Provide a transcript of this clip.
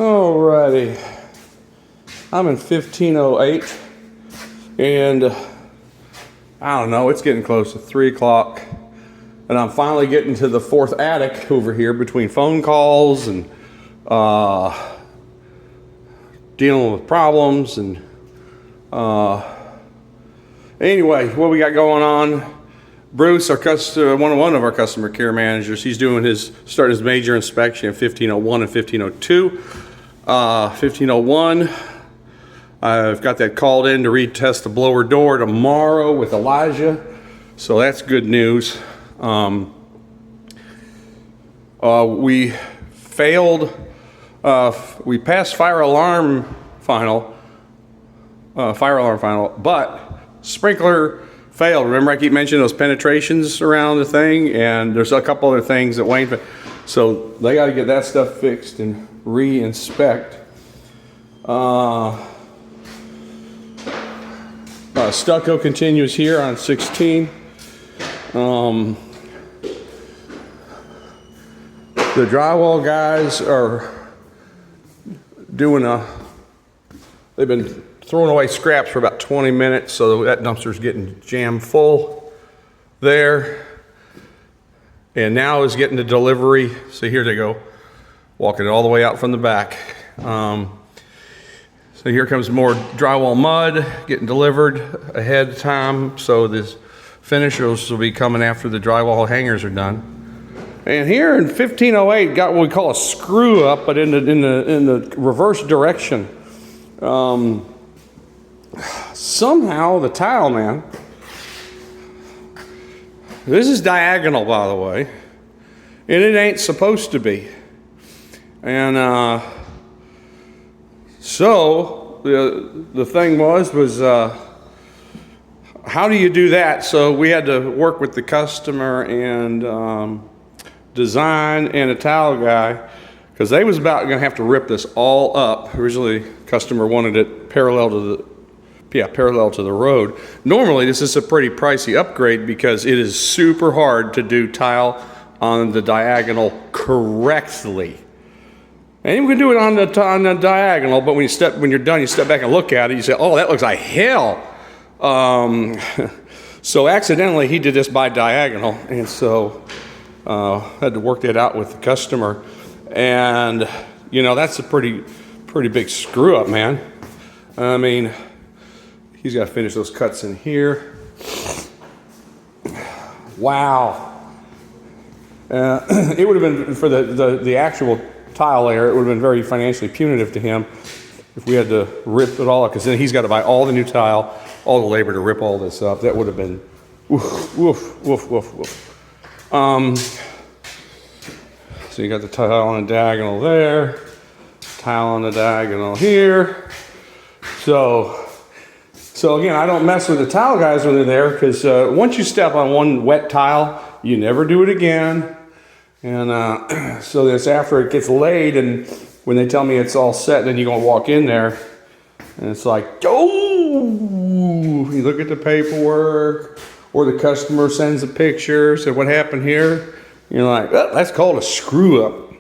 Alrighty, I'm in 1508, and I don't know, it's getting close to 3 o'clock, and I'm finally getting to the 4th attic over here between phone calls and dealing with problems and anyway, what we got going on? Bruce, our one of our customer care managers, he's doing starting his major inspection in 1501 and 1502. 1501, I've got that called in to retest the blower door tomorrow with Elijah, so that's good news. We failed. We passed fire alarm final, but sprinkler failed. Remember I keep mentioning those penetrations around the thing, and there's a couple other things that Wayne, so they got to get that stuff fixed and re-inspect. Stucco continues here on 16. The drywall guys are doing they've been throwing away scraps for about 20 minutes, so that dumpster's getting jammed full there. And now is getting the delivery. So here they go, walking it all the way out from the back. So here comes more drywall mud getting delivered ahead of time. So this finishers will be coming after the drywall hangers are done. And here in 1508, got what we call a screw up, but in the reverse direction. Somehow the tile, man, this is diagonal, by the way, and it ain't supposed to be. And so the thing was how do you do that? So we had to work with the customer and design and a tile guy, because they was about going to have to rip this all up. Originally, customer wanted it parallel to the road. Normally, this is a pretty pricey upgrade because it is super hard to do tile on the diagonal correctly. And you can do it on the diagonal, but when you're done, you step back and look at it. You say, "Oh, that looks like hell." So accidentally, he did this by diagonal, and so had to work that out with the customer. And you know, that's a pretty big screw up, man. I mean, he's got to finish those cuts in here. Wow. It would have been, for the actual tile layer, it would have been very financially punitive to him if we had to rip it all up, because then he's got to buy all the new tile, all the labor to rip all this up. That would have been woof, woof, woof, woof, woof. So you got the tile on the diagonal there, tile on the diagonal here. So again, I don't mess with the tile guys when they're there, because once you step on one wet tile, you never do it again. And so this, after it gets laid, and when they tell me it's all set, then you're gonna walk in there, and it's like, oh, you look at the paperwork, or the customer sends a picture, said what happened here. You're like, oh, that's called a screw up.